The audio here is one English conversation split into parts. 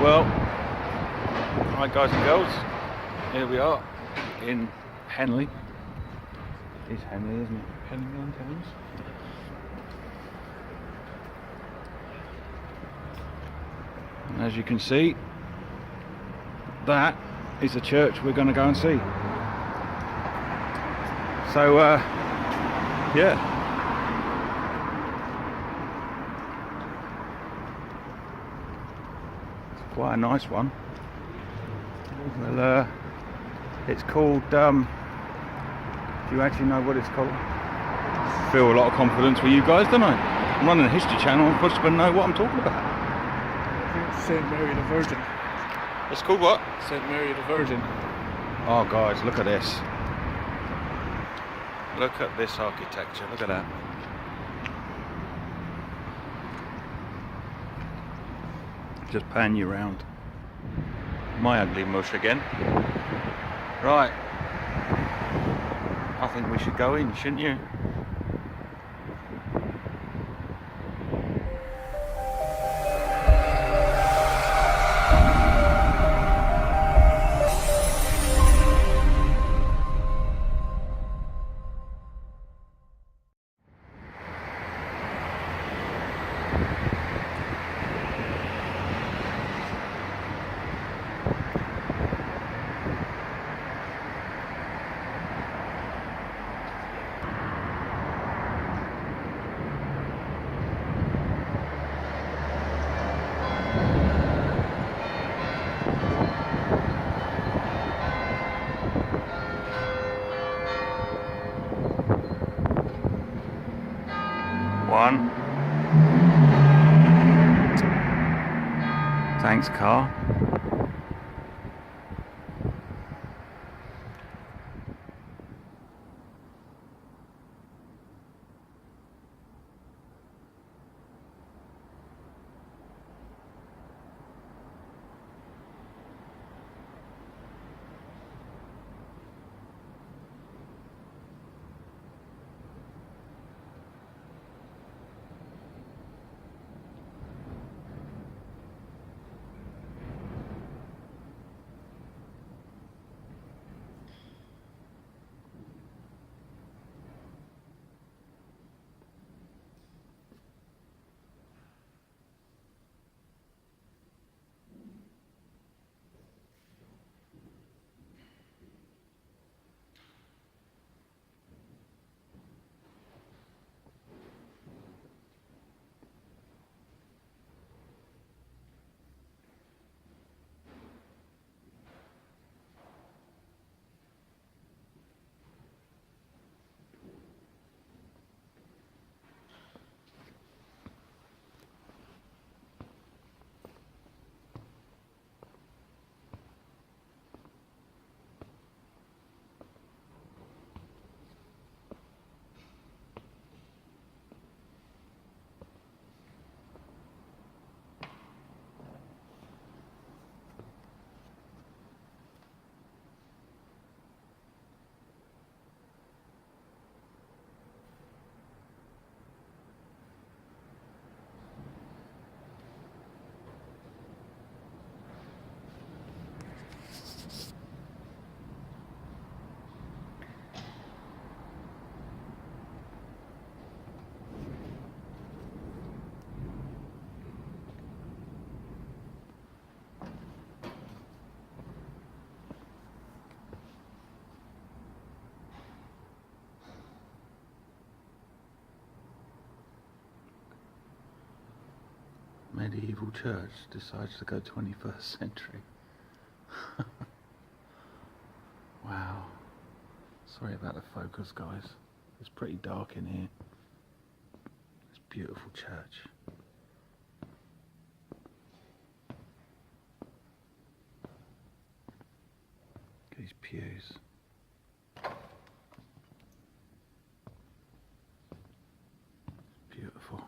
Well, hi guys and girls, here we are in Henley. It's Henley, isn't it? Henley on Thames. And as you can see, that is the church we're going to go and see. So, yeah. Quite a nice one. Well, it's called, do you actually know what it's called? I feel a lot of confidence with you guys, don't I? I'm running a history channel, I'm supposed to know what I'm talking about. I think it's St.Mary the Virgin. It's called what? St.Mary the Virgin. Oh guys, look at this. Look at this architecture, look at that. Just pan you round. My ugly mush again. Right. I think we should go in, shouldn't you? One. Thanks, car. Medieval church decides to go 21st century. Wow. Sorry about the focus, guys. It's pretty dark in here. It's a beautiful church. These pews. Beautiful.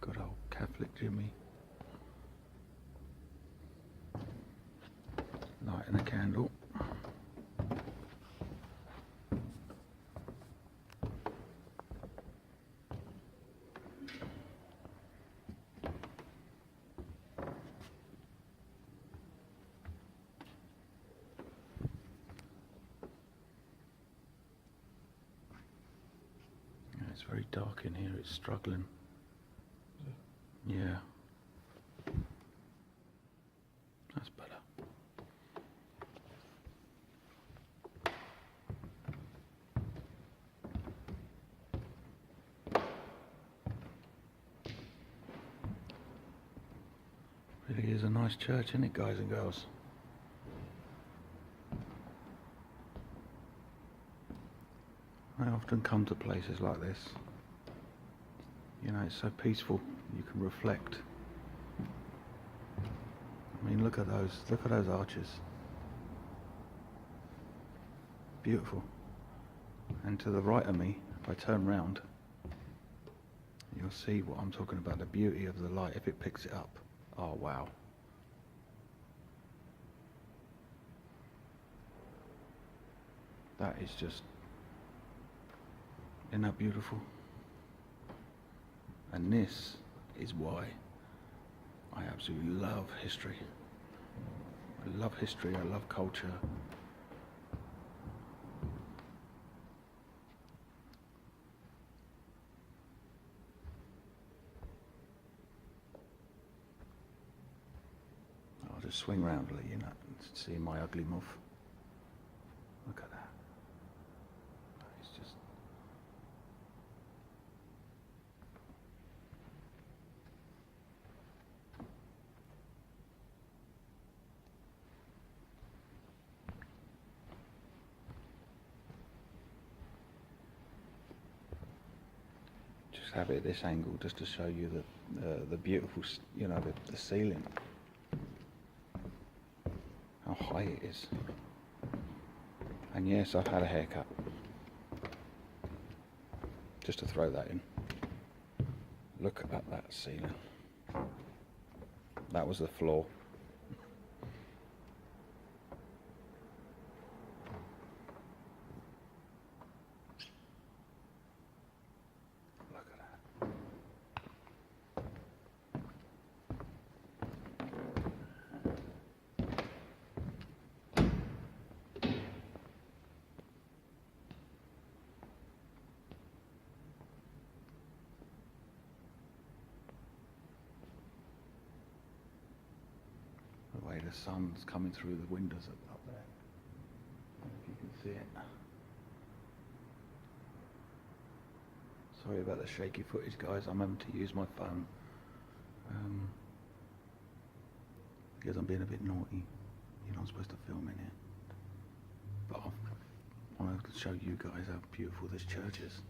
Good old Catholic Jimmy. Lighting a candle. It's very dark in here, it's struggling. Yeah. That's better. Really is a nice church, isn't it, guys and girls? I often come to places like this. You know, it's so peaceful. You can reflect. I mean, look at those arches. Beautiful. And to the right of me, if I turn round, you'll see what I'm talking about, the beauty of the light if it picks it up. Oh, wow. That is just, isn't that beautiful? And this is why I absolutely love history. I love history, I love culture. I'll just swing round, let you know, and see my ugly muff. Look at that. It's just... Just have it at this angle, just to show you the beautiful, you know, the ceiling. How high it is. And yes, I've had a haircut. Just to throw that in. Look at that ceiling. That was the floor. Look at that. The way the sun's coming through the windows up there. I don't know if you can see it. Sorry about the shaky footage, guys. I'm having to use my phone because I'm being a bit naughty. You're not supposed to film in here. But I want to show you guys how beautiful this church is.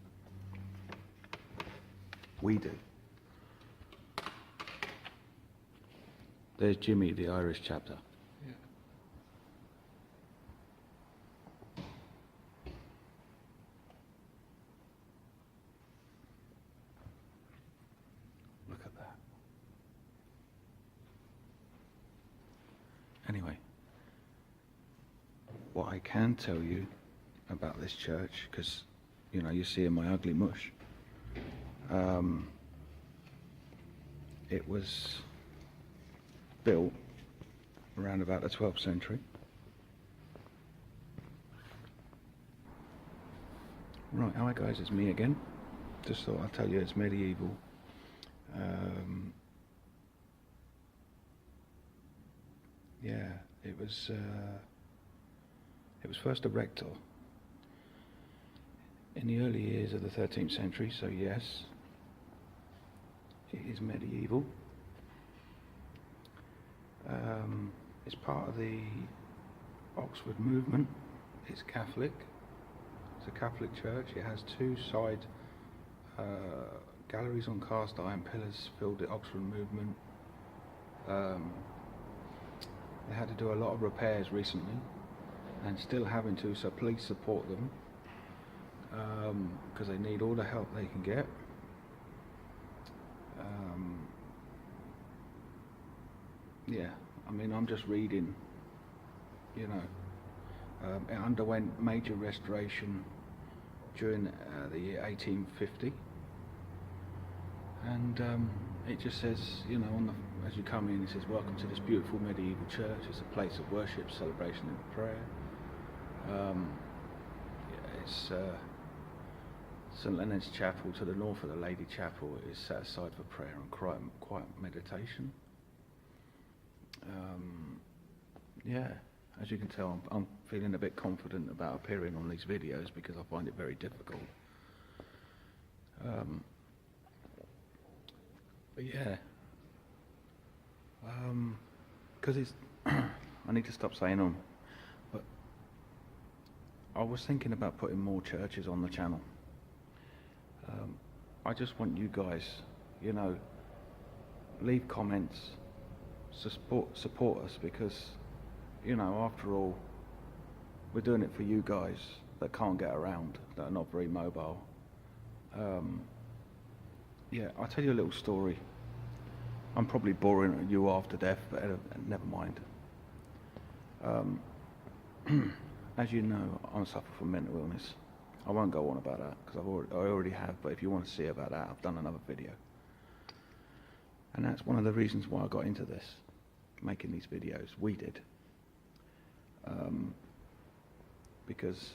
We do. There's Jimmy, the Irish chapter. Yeah. Look at that. Anyway, what I can tell you about this church, because, you know, you're seeing my ugly mush. It was built around about the 12th century. Right, hi guys, it's me again. Just thought I'd tell you it's medieval. Yeah, it was first erected in the early years of the 13th century, so yes, it is medieval. It's part of the Oxford movement. It's Catholic. It's a Catholic church. It has two side galleries on cast iron pillars filled the Oxford movement. They had to do a lot of repairs recently and still having to, so please support them because they need all the help they can get. Yeah, I mean, I'm just reading, you know. It underwent major restoration during the year 1850, and it just says, you know, on the, as you come in, it says, "Welcome to this beautiful medieval church. It's a place of worship, celebration, and prayer." St. Leonard's Chapel to the north of the Lady Chapel is set aside for prayer and quiet meditation. Yeah, as you can tell, I'm feeling a bit confident about appearing on these videos because I find it very difficult. But yeah, because it's I need to stop saying them, but I was thinking about putting more churches on the channel. I just want you guys, you know, leave comments, support us, because, you know, after all, we're doing it for you guys that can't get around, that are not very mobile. Yeah, I'll tell you a little story. I'm probably boring you after death, but never mind. As you know, I suffer from mental illness. I won't go on about that because I already have, but if you want to see about that, I've done another video. And that's one of the reasons why I got into this, making these videos. We did. Because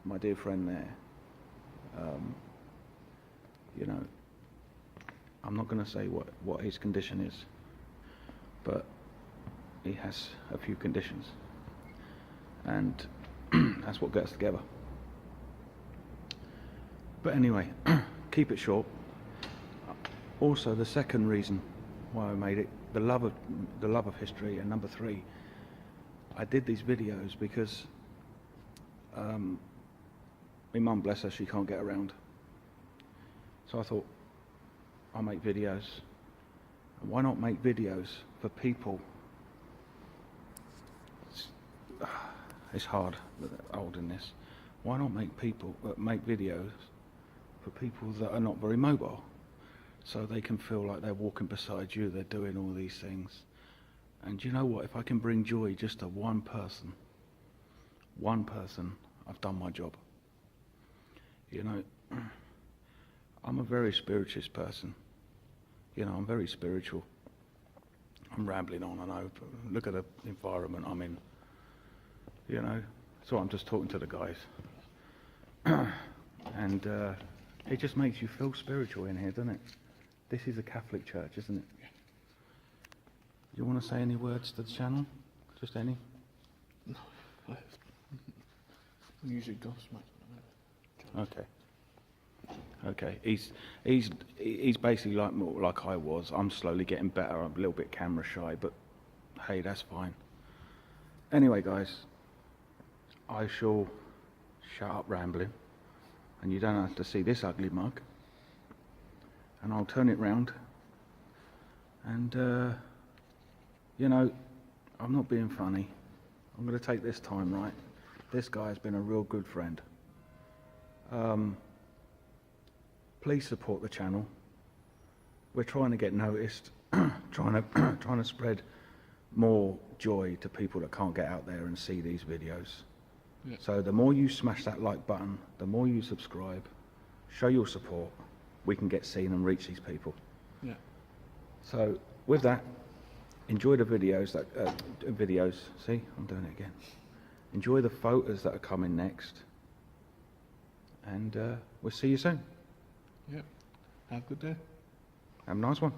my dear friend there, you know, I'm not going to say what his condition is, but he has a few conditions, and that's what gets us together. But anyway, keep it short. Also, the second reason why I made it, the love of history, and number 3, I did these videos because my mum, bless her, she can't get around. So I thought, I'll make videos. And why not make videos for people? It's hard, old in this. Why not make videos for people that are not very mobile, so they can feel like they're walking beside you, they're doing all these things. And you know what? If I can bring joy just to one person, I've done my job. You know, I'm a very spirituous person. You know, I'm very spiritual. I'm rambling on, I know, but look at the environment I'm in. You know, so I'm just talking to the guys. And it just makes you feel spiritual in here, doesn't it? This is a Catholic church, isn't it? You want to say any words to the channel? Just any? No, I usually gobsmacked. Okay. He's basically like I was. I'm slowly getting better. I'm a little bit camera shy, but hey, that's fine. Anyway, guys, I shall shut up rambling, and you don't have to see this ugly mug. And I'll turn it round. And you know, I'm not being funny. I'm going to take this time, right? This guy has been a real good friend. Please support the channel. We're trying to get noticed, trying to spread more joy to people that can't get out there and see these videos. Yeah. So the more you smash that like button, the more you subscribe, show your support, we can get seen and reach these people. Yeah. So with that, enjoy the videos see, I'm doing it again. Enjoy the photos that are coming next, and we'll see you soon. Yeah. Have a good day. Have a nice one.